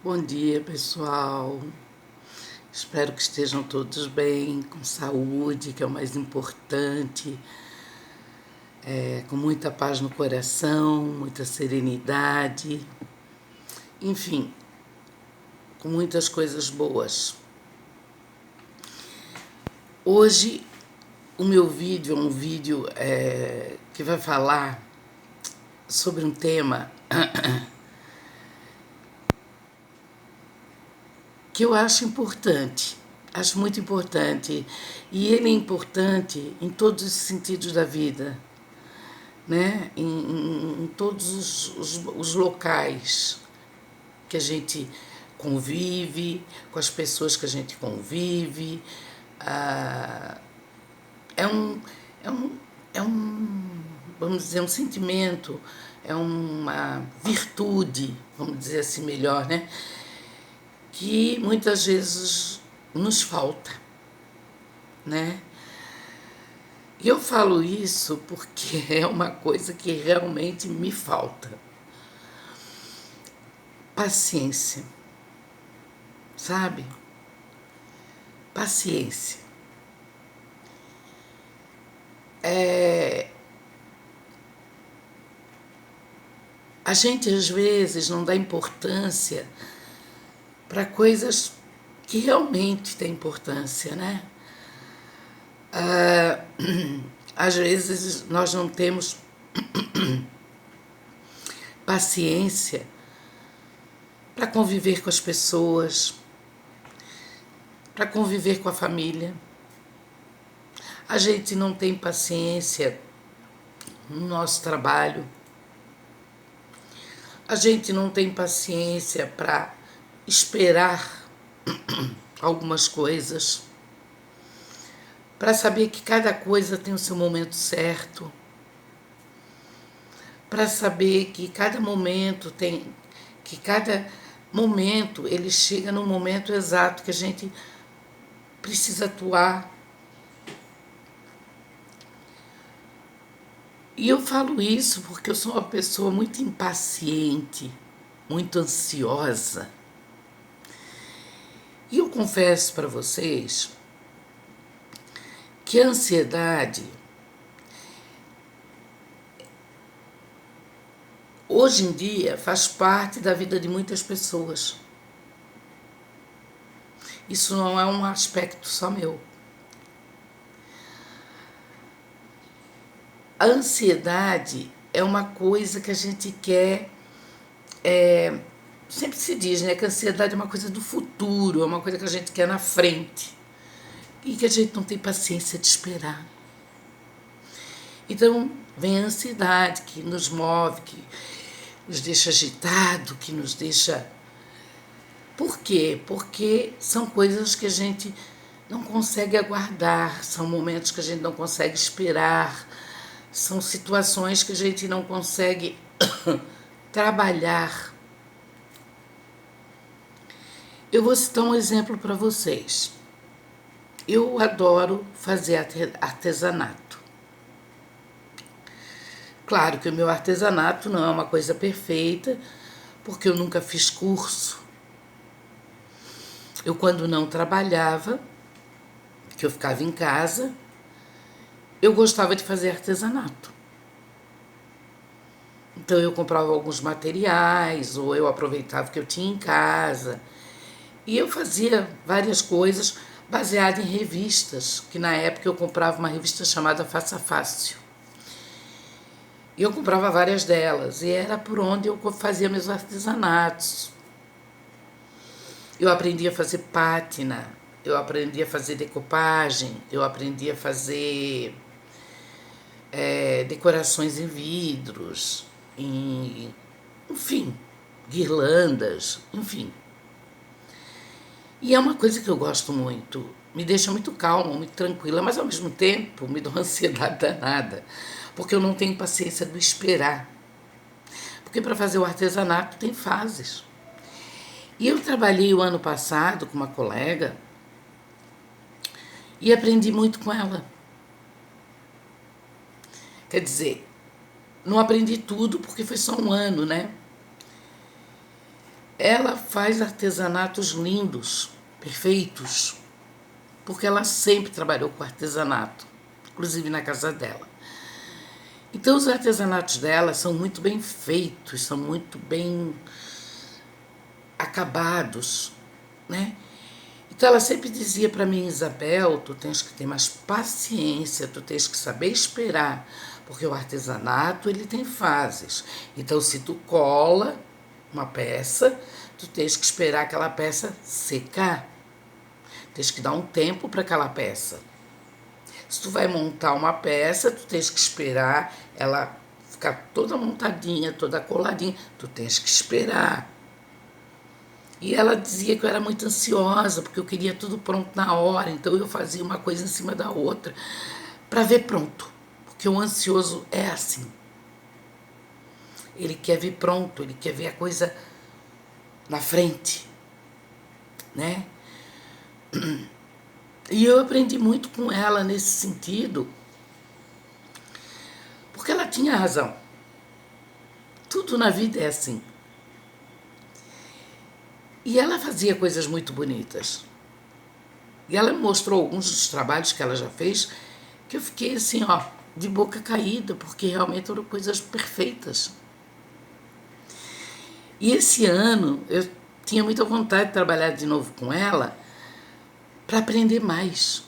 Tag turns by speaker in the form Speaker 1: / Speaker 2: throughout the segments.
Speaker 1: Bom dia, pessoal. Espero que estejam todos bem, com saúde, que é o mais importante, com muita paz no coração, muita serenidade, enfim, com muitas coisas boas. Hoje, o meu vídeo é um vídeo que vai falar sobre um tema que eu acho importante, acho muito importante, e ele é importante em todos os sentidos da vida, né? Em todos os locais que a gente convive, com as pessoas que a gente convive. Ah, é um, é um, é um, vamos dizer, um sentimento, é uma virtude, vamos dizer assim melhor, né? Que muitas vezes nos falta, né? E eu falo isso porque é uma coisa que realmente me falta. Paciência, sabe? Paciência. A gente às vezes não dá importância para coisas que realmente têm importância, né? Às vezes nós não temos paciência para conviver com as pessoas, para conviver com a família. A gente não tem paciência no nosso trabalho. A gente não tem paciência para esperar algumas coisas, para saber que cada coisa tem o seu momento certo, para saber que cada momento ele chega no momento exato que a gente precisa atuar. E eu falo isso porque eu sou uma pessoa muito impaciente, muito ansiosa. E eu confesso para vocês que a ansiedade, hoje em dia, faz parte da vida de muitas pessoas. Isso não é um aspecto só meu. A ansiedade é uma coisa que a gente quer. Sempre se diz, né, que a ansiedade é uma coisa do futuro, é uma coisa que a gente quer na frente e que a gente não tem paciência de esperar. Então vem a ansiedade que nos move, que nos deixa agitado, que nos deixa. Por quê? Porque são coisas que a gente não consegue aguardar, são momentos que a gente não consegue esperar, são situações que a gente não consegue trabalhar. Eu vou citar um exemplo para vocês. Eu adoro fazer artesanato. Claro que o meu artesanato não é uma coisa perfeita, porque eu nunca fiz curso. Eu, quando não trabalhava, que eu ficava em casa, eu gostava de fazer artesanato. Então eu comprava alguns materiais, ou eu aproveitava o que eu tinha em casa. E eu fazia várias coisas baseadas em revistas, que na época eu comprava uma revista chamada Faça Fácil. E eu comprava várias delas, e era por onde eu fazia meus artesanatos. Eu aprendi a fazer pátina, eu aprendi a fazer decopagem, eu aprendi a fazer decorações em vidros, enfim, guirlandas, enfim. E é uma coisa que eu gosto muito, me deixa muito calma, muito tranquila, mas ao mesmo tempo me dá uma ansiedade danada, porque eu não tenho paciência do esperar. Porque para fazer o artesanato tem fases. E eu trabalhei o ano passado com uma colega e aprendi muito com ela. Quer dizer, não aprendi tudo porque foi só um ano, né? ela faz artesanatos lindos, perfeitos, porque ela sempre trabalhou com artesanato, inclusive na casa dela. Então os artesanatos dela são muito bem feitos, são muito bem acabados, né? Então ela sempre dizia para mim: Isabel, tu tens que ter mais paciência, tu tens que saber esperar, porque o artesanato ele tem fases. Então se tu cola uma peça, tu tens que esperar aquela peça secar. Tens que dar um tempo para aquela peça. Se tu vai montar uma peça, tu tens que esperar ela ficar toda montadinha, toda coladinha. Tu tens que esperar. E ela dizia que eu era muito ansiosa, porque eu queria tudo pronto na hora, então eu fazia uma coisa em cima da outra, para ver pronto. Porque o ansioso é assim. Ele quer ver pronto, ele quer ver a coisa na frente, né? E eu aprendi muito com ela nesse sentido, porque ela tinha razão. Tudo na vida é assim. E ela fazia coisas muito bonitas. E ela me mostrou alguns dos trabalhos que ela já fez, que eu fiquei assim, ó, de boca caída, porque realmente eram coisas perfeitas. E esse ano eu tinha muita vontade de trabalhar de novo com ela para aprender mais.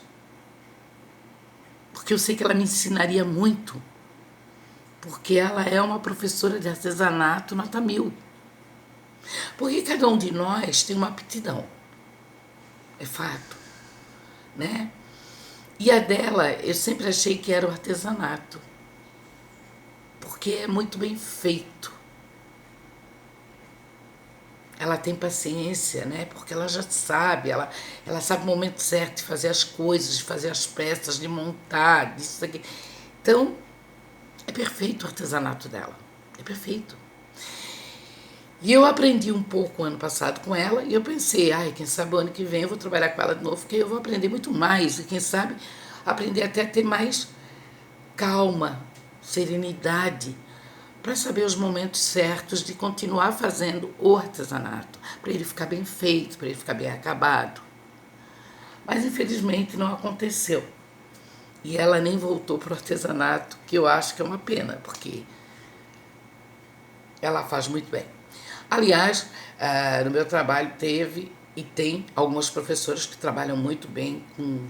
Speaker 1: Porque eu sei que ela me ensinaria muito. Porque ela é uma professora de artesanato nota 1000. Porque cada um de nós tem uma aptidão. É fato, né? E a dela, eu sempre achei que era o artesanato. Porque é muito bem feito. Ela tem paciência, né? Porque ela já sabe, ela sabe o momento certo de fazer as coisas, de fazer as peças, de montar, disso aqui. Então, é perfeito o artesanato dela. É perfeito. E eu aprendi um pouco ano passado com ela e eu pensei, ai, quem sabe o ano que vem eu vou trabalhar com ela de novo, porque eu vou aprender muito mais e quem sabe aprender até a ter mais calma, serenidade, para saber os momentos certos de continuar fazendo o artesanato, para ele ficar bem feito, para ele ficar bem acabado. Mas infelizmente não aconteceu. E ela nem voltou para o artesanato, que eu acho que é uma pena, porque ela faz muito bem. Aliás, no meu trabalho teve e tem algumas professoras que trabalham muito bem com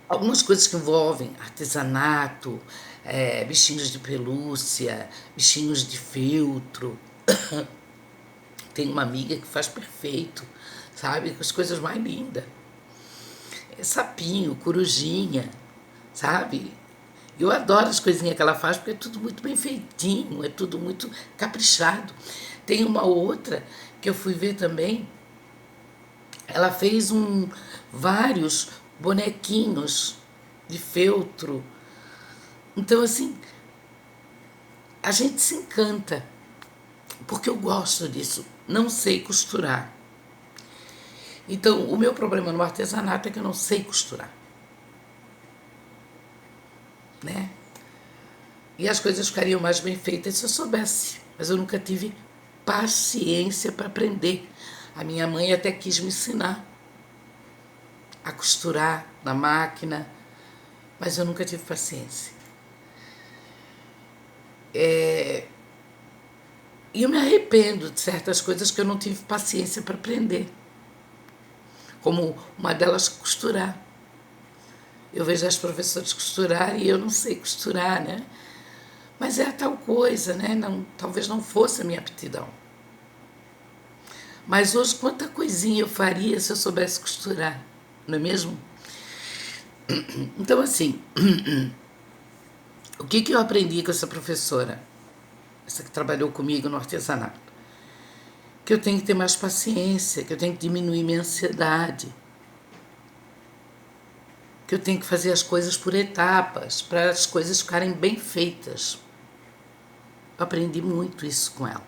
Speaker 1: algumas coisas que envolvem artesanato, bichinhos de pelúcia, bichinhos de feltro. Tem uma amiga que faz perfeito, sabe? Com as coisas mais lindas. Sapinho, corujinha, sabe? Eu adoro as coisinhas que ela faz porque é tudo muito bem feitinho, é tudo muito caprichado. Tem uma outra que eu fui ver também, ela fez vários bonequinhos de feltro. Então, assim, a gente se encanta, porque eu gosto disso. Não sei costurar. Então, o meu problema no artesanato é que eu não sei costurar, né? E as coisas ficariam mais bem feitas se eu soubesse. Mas eu nunca tive paciência para aprender. A minha mãe até quis me ensinar a costurar na máquina, mas eu nunca tive paciência. E eu me arrependo de certas coisas que eu não tive paciência para aprender. Como uma delas, costurar. Eu vejo as professoras costurar e eu não sei costurar, né? Mas é a tal coisa, né? Não, talvez não fosse a minha aptidão. Mas hoje, quanta coisinha eu faria se eu soubesse costurar, não é mesmo? Então, assim, o que eu aprendi com essa professora, essa que trabalhou comigo no artesanato? Que eu tenho que ter mais paciência, que eu tenho que diminuir minha ansiedade, que eu tenho que fazer as coisas por etapas, para as coisas ficarem bem feitas. Eu aprendi muito isso com ela.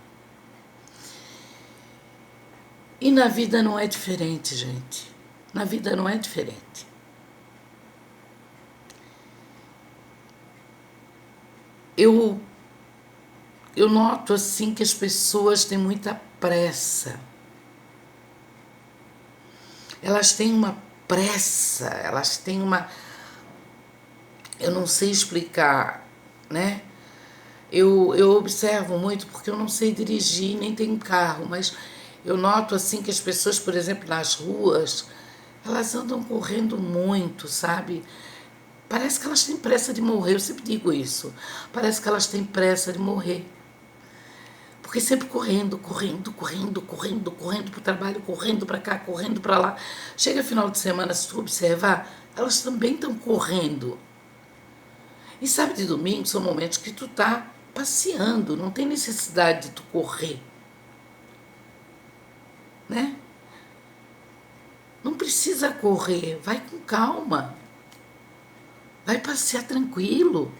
Speaker 1: E na vida não é diferente, gente. Na vida não é diferente. Eu eu noto assim que as pessoas têm muita pressa. Elas têm uma pressa, elas têm uma... Eu não sei explicar, né? Eu observo muito porque eu não sei dirigir, nem tenho carro, mas eu noto assim que as pessoas, por exemplo, nas ruas, elas andam correndo muito, sabe? Parece que elas têm pressa de morrer, eu sempre digo isso. Parece que elas têm pressa de morrer. Porque sempre correndo, correndo, correndo, correndo, correndo para o trabalho, correndo para cá, correndo para lá. Chega final de semana, se tu observar, elas também estão correndo. E sábado de domingo são momentos que tu tá passeando, não tem necessidade de tu correr, né? Não precisa correr, vai com calma. Vai passear tranquilo.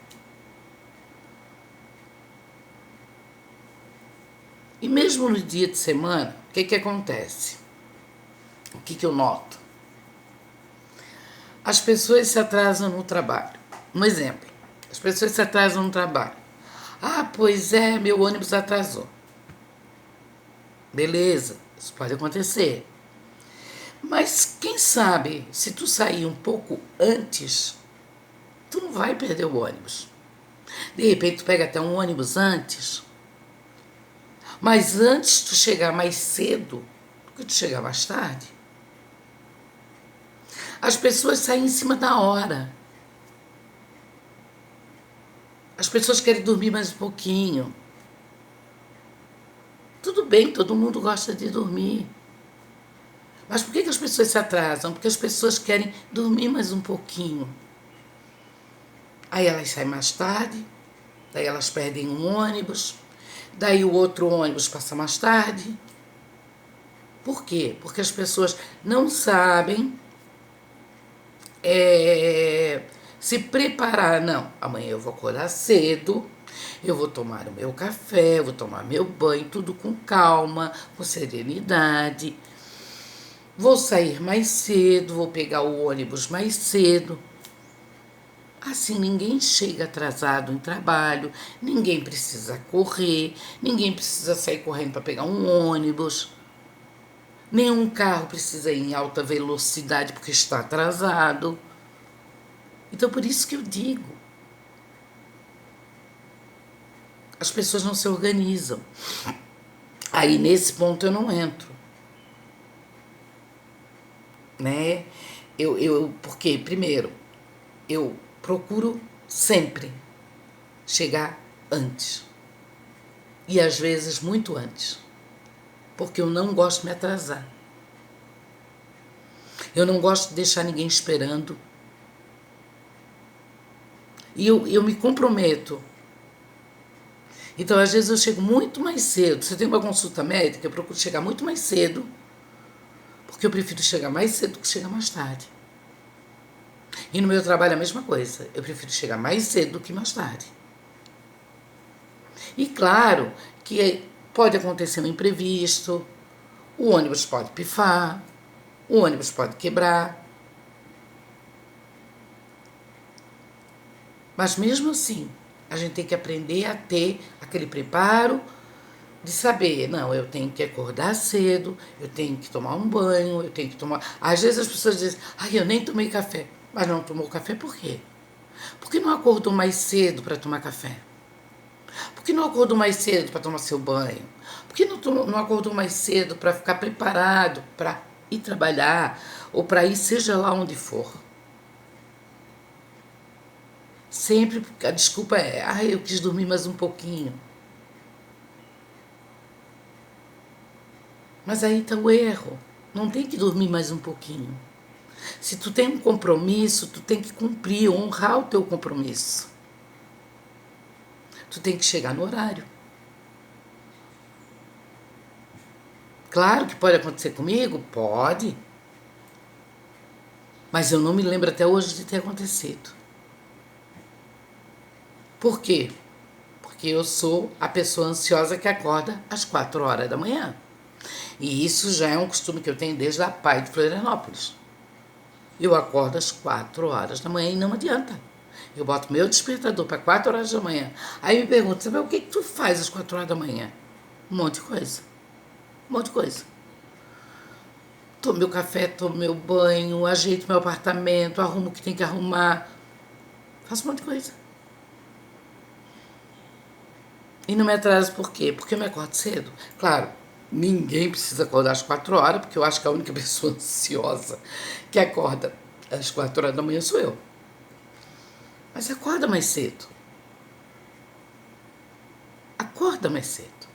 Speaker 1: E mesmo no dia de semana, o que acontece? O que eu noto? As pessoas se atrasam no trabalho. Um exemplo, as pessoas se atrasam no trabalho. Ah, pois é, meu ônibus atrasou. Beleza, isso pode acontecer. Mas quem sabe, se tu sair um pouco antes, tu não vai perder o ônibus. De repente tu pega até um ônibus antes, mas antes tu chegar mais cedo do que tu chegar mais tarde. As pessoas saem em cima da hora. As pessoas querem dormir mais um pouquinho. Tudo bem, todo mundo gosta de dormir. Mas por que as pessoas se atrasam? Porque as pessoas querem dormir mais um pouquinho. Aí elas saem mais tarde, daí elas perdem um ônibus, daí o outro ônibus passa mais tarde. Por quê? Porque as pessoas não sabem se preparar. Não, amanhã eu vou acordar cedo, eu vou tomar o meu café, eu vou tomar meu banho, tudo com calma, com serenidade. Vou sair mais cedo, vou pegar o ônibus mais cedo. Assim ninguém chega atrasado em trabalho, ninguém precisa correr, ninguém precisa sair correndo para pegar um ônibus, nenhum carro precisa ir em alta velocidade porque está atrasado. Então por isso que eu digo, as pessoas não se organizam. Aí nesse ponto eu não entro, né? Porque primeiro, eu procuro sempre chegar antes. E às vezes muito antes. Porque eu não gosto de me atrasar. Eu não gosto de deixar ninguém esperando. E eu me comprometo. Então, às vezes eu chego muito mais cedo. Se eu tenho uma consulta médica, eu procuro chegar muito mais cedo. Porque eu prefiro chegar mais cedo do que chegar mais tarde. E no meu trabalho é a mesma coisa. Eu prefiro chegar mais cedo do que mais tarde. E claro que pode acontecer um imprevisto, o ônibus pode pifar, o ônibus pode quebrar. Mas mesmo assim, a gente tem que aprender a ter aquele preparo de saber, não, eu tenho que acordar cedo, eu tenho que tomar um banho, eu tenho que tomar... Às vezes as pessoas dizem, ai, eu nem tomei café. Mas não tomou café por quê? Por que não acordou mais cedo para tomar café? Por que não acordou mais cedo para tomar seu banho? Por que não acordou mais cedo para ficar preparado para ir trabalhar ou para ir seja lá onde for? Sempre a desculpa é, eu quis dormir mais um pouquinho. Mas aí está o erro. Não tem que dormir mais um pouquinho. Se tu tem um compromisso, tu tem que cumprir, honrar o teu compromisso. Tu tem que chegar no horário. Claro que pode acontecer comigo? Pode. Mas eu não me lembro até hoje de ter acontecido. Por quê? Porque eu sou a pessoa ansiosa que acorda às 4 horas da manhã. E isso já é um costume que eu tenho desde a Pai de Florianópolis. Eu acordo às 4 horas da manhã e não adianta. Eu boto meu despertador para 4 horas da manhã. Aí me perguntam, sabe o que tu faz às 4 horas da manhã? Um monte de coisa. Um monte de coisa. Tomo meu café, tomo meu banho, ajeito meu apartamento, arrumo o que tem que arrumar. Faço um monte de coisa. E não me atraso por quê? Porque eu me acordo cedo. Claro, ninguém precisa acordar às 4 horas, porque eu acho que a única pessoa ansiosa que acorda às 4 horas da manhã sou eu. Mas acorda mais cedo. Acorda mais cedo.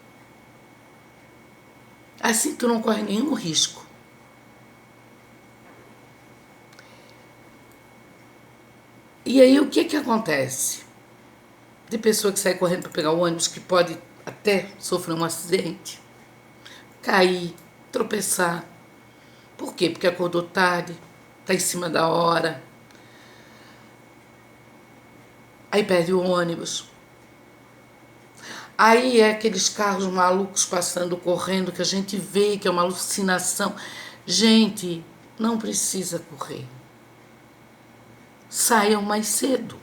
Speaker 1: Assim tu não corre nenhum risco. E aí o que acontece? Tem pessoa que sai correndo para pegar o ônibus que pode até sofrer um acidente, cair, tropeçar. Por quê? Porque acordou tarde, está em cima da hora, aí perde o ônibus. Aí é aqueles carros malucos passando, correndo, que a gente vê que é uma alucinação. Gente, não precisa correr. Saiam mais cedo.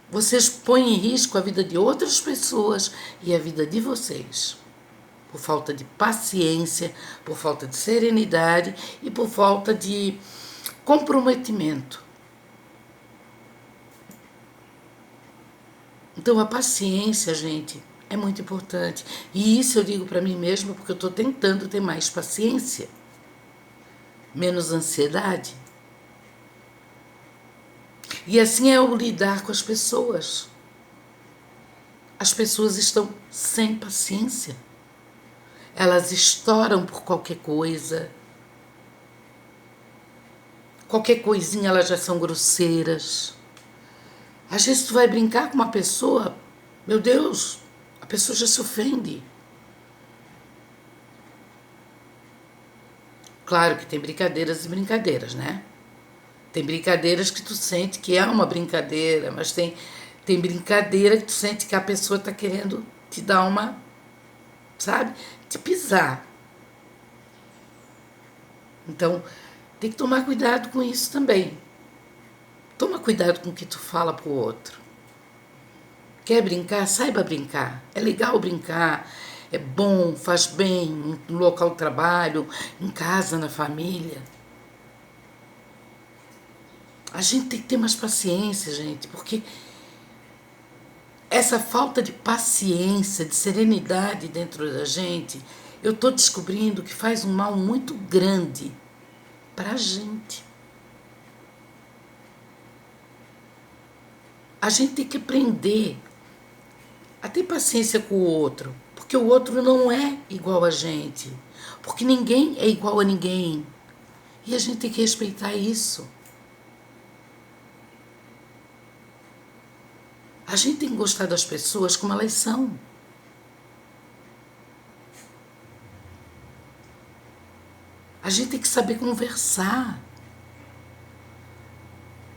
Speaker 1: Vocês põem em risco a vida de outras pessoas e a vida de vocês. Por falta de paciência, por falta de serenidade e por falta de comprometimento. Então a paciência, gente, é muito importante. E isso eu digo para mim mesma porque eu estou tentando ter mais paciência, menos ansiedade. E assim é o lidar com as pessoas. As pessoas estão sem paciência. Elas estouram por qualquer coisa. Qualquer coisinha elas já são grosseiras. Às vezes tu vai brincar com uma pessoa, meu Deus, a pessoa já se ofende. Claro que tem brincadeiras e brincadeiras, né? Tem brincadeiras que tu sente que é uma brincadeira, mas tem brincadeira que tu sente que a pessoa tá querendo te dar uma, sabe? Te pisar. Então, tem que tomar cuidado com isso também. Toma cuidado com o que tu fala pro outro. Quer brincar? Saiba brincar. É legal brincar. É bom, faz bem no local de trabalho, em casa, na família. A gente tem que ter mais paciência, gente, porque essa falta de paciência, de serenidade dentro da gente, eu estou descobrindo que faz um mal muito grande para a gente. A gente tem que aprender a ter paciência com o outro, porque o outro não é igual a gente, porque ninguém é igual a ninguém. E a gente tem que respeitar isso. A gente tem que gostar das pessoas como elas são. A gente tem que saber conversar.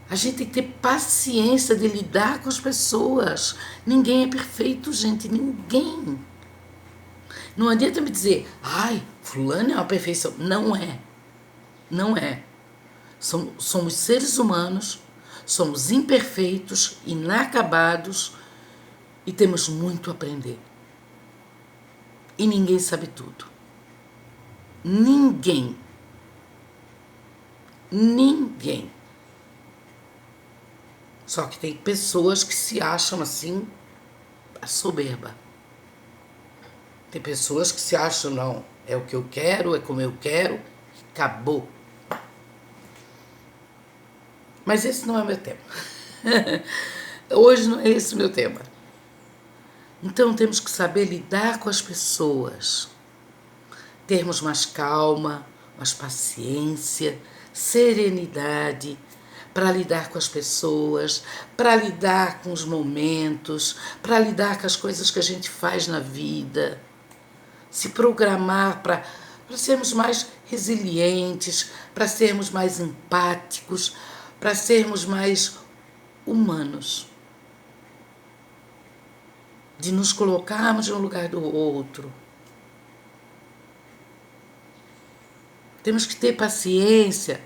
Speaker 1: A gente tem que ter paciência de lidar com as pessoas. Ninguém é perfeito, gente, ninguém. Não adianta me dizer, ai, fulano é uma perfeição. Não é. Não é. Somos seres humanos, somos imperfeitos, inacabados e temos muito a aprender. E ninguém sabe tudo. Ninguém. Ninguém. Só que tem pessoas que se acham assim, a soberba. Tem pessoas que se acham, não, é o que eu quero, é como eu quero, acabou. Mas esse não é meu tema. Hoje não é esse o meu tema. Então temos que saber lidar com as pessoas. Termos mais calma, mais paciência, serenidade, para lidar com as pessoas, para lidar com os momentos, para lidar com as coisas que a gente faz na vida. Se programar para sermos mais resilientes, para sermos mais empáticos, para sermos mais humanos. De nos colocarmos no lugar do outro. Temos que ter paciência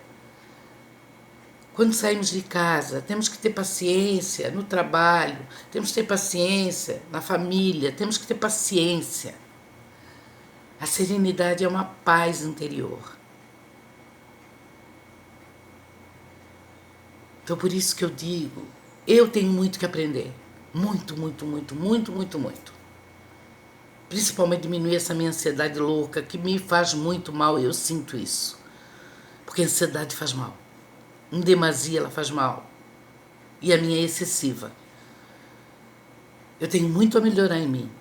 Speaker 1: Quando saímos de casa, temos que ter paciência no trabalho, temos que ter paciência na família, temos que ter paciência. A serenidade é uma paz interior. Então, por isso que eu digo, eu tenho muito que aprender. Muito, muito, muito, muito, muito, muito. Principalmente diminuir essa minha ansiedade louca, que me faz muito mal, eu sinto isso. Porque a ansiedade faz mal. Em demasia ela faz mal. E a minha é excessiva. Eu tenho muito a melhorar em mim.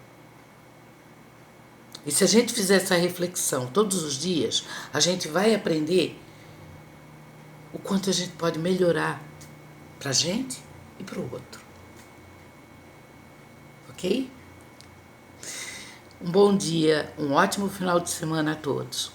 Speaker 1: E se a gente fizer essa reflexão todos os dias, a gente vai aprender o quanto a gente pode melhorar pra gente e pro outro. Ok? Um bom dia, um ótimo final de semana a todos.